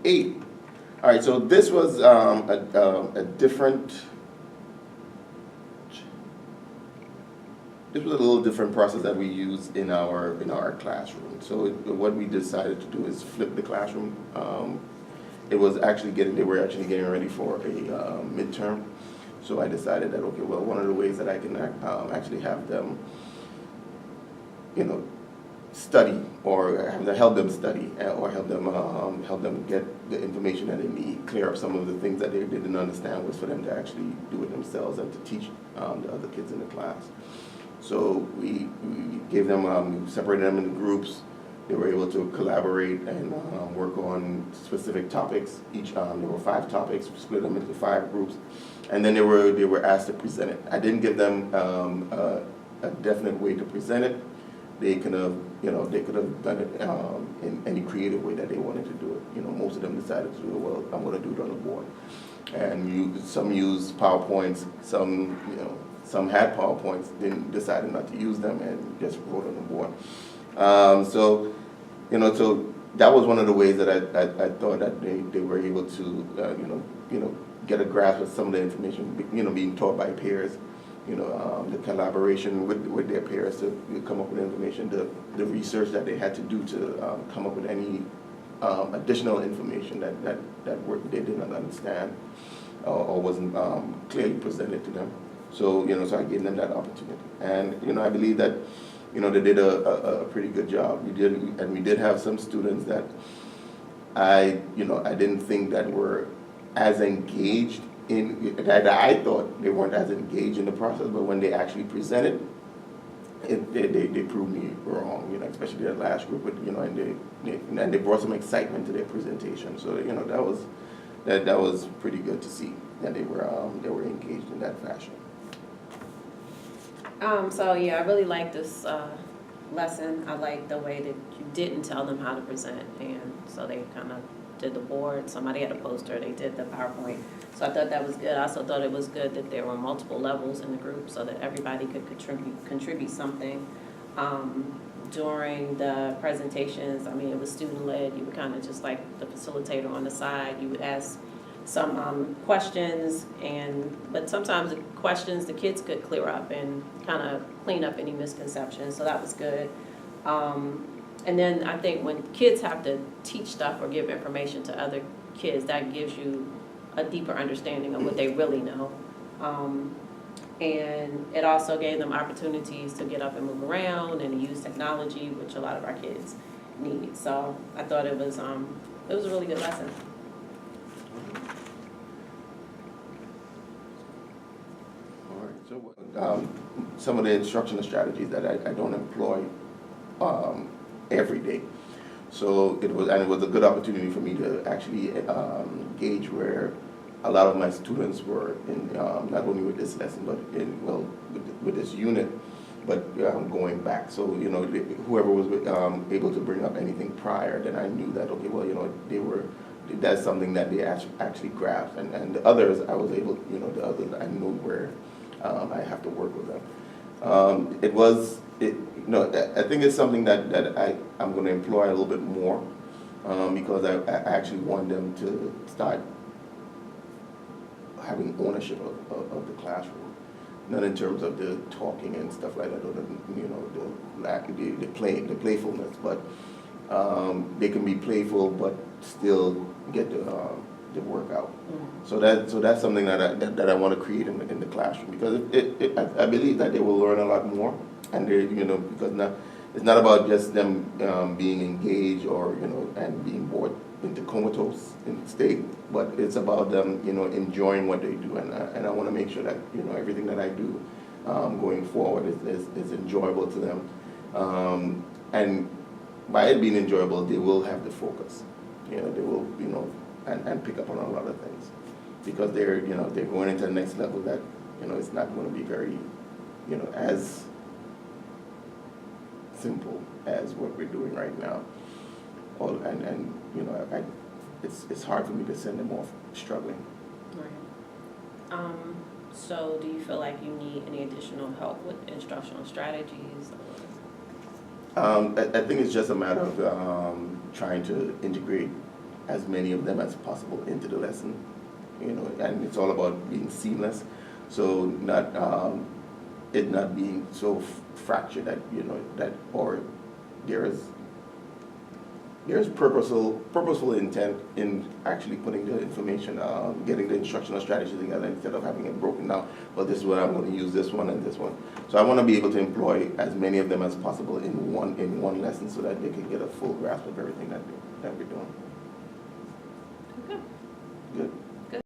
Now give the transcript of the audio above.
8. All right, so this was a different. This was a little different process that we used in our classroom. So what we decided to do is flip the classroom. It was actually they were actually getting ready for a midterm. So I decided that, okay, well, one of the ways that I can actually have them, study, or help them study, or help them get the information that they need, clear up some of the things that they didn't understand, was for them to actually do it themselves and to teach the other kids in the class. So we gave them, we separated them into groups. They were able to collaborate and work on specific topics. There were 5 topics. We split them into 5 groups, and then they were asked to present it. I didn't give them a definite way to present it. They could have done it in any creative way that they wanted to do it. Most of them decided to do it. Well, I'm going to do it on the board, and some used PowerPoints. Some had PowerPoints, then decided not to use them and just wrote on the board. So that was one of the ways that I thought that they were able to, get a grasp of some of the information, being taught by peers, the collaboration with their peers to come up with information, the research that they had to do to come up with any additional information that they did not understand or wasn't clearly presented to them. So, so I gave them that opportunity. And, I believe that, they did a pretty good job. We did have some students that I didn't think that were as engaged that I thought they weren't as engaged in the process, but when they actually presented, they proved me wrong, especially that last group, and they brought some excitement to their presentation. So, that was pretty good to see that they were engaged in that fashion. So yeah, I really like this lesson. I like the way that you didn't tell them how to present, and so they kind of did the board. Somebody had a poster, they did the PowerPoint. So I thought that was good. I also thought it was good that there were multiple levels in the group so that everybody could contribute something. During the presentations, it was student-led. You were kind of just like the facilitator on the side. You would ask some questions, but sometimes the questions the kids could clear up and kind of clean up any misconceptions, so that was good. And then I think when kids have to teach stuff or give information to other kids, that gives you a deeper understanding of what they really know. And it also gave them opportunities to get up and move around and use technology, which a lot of our kids need. So I thought it was a really good lesson. So some of the instructional strategies that I don't employ every day. So it was a good opportunity for me to actually gauge where a lot of my students were in, not only with this lesson, but with this unit, but going back. So whoever was able to bring up anything prior, then I knew that, okay, well, that's something that they actually grasped, and the others I was able, the others I knew where I have to work with them. I think it's something that I'm going to employ a little bit more because I actually want them to start having ownership of the classroom, not in terms of the talking and stuff like that, or the playfulness, but they can be playful but still get the work out. So that's something that I want to create in the classroom, because I believe that they will learn a lot more, and because it's not about just them being engaged or and being bored into comatose state, but it's about them enjoying what they do, and I want to make sure that everything that I do going forward is enjoyable to them, and by it being enjoyable, they will have the focus. They will and pick up on a lot of things, because they're going into the next level that it's not going to be very as simple as what we're doing right now. It's hard for me to send them off struggling. Right. So do you feel like you need any additional help with instructional strategies? I think it's just a matter of trying to integrate as many of them as possible into the lesson, you know, and it's all about being seamless. So not it not being so fractured that, you know, that, or there's purposeful intent in actually putting the information, getting the instructional strategy together instead of having it broken down. Well, this is what I'm going to use, this one and this one. So I want to be able to employ as many of them as possible in one lesson so that they can get a full grasp of everything that we're doing. Okay. Good.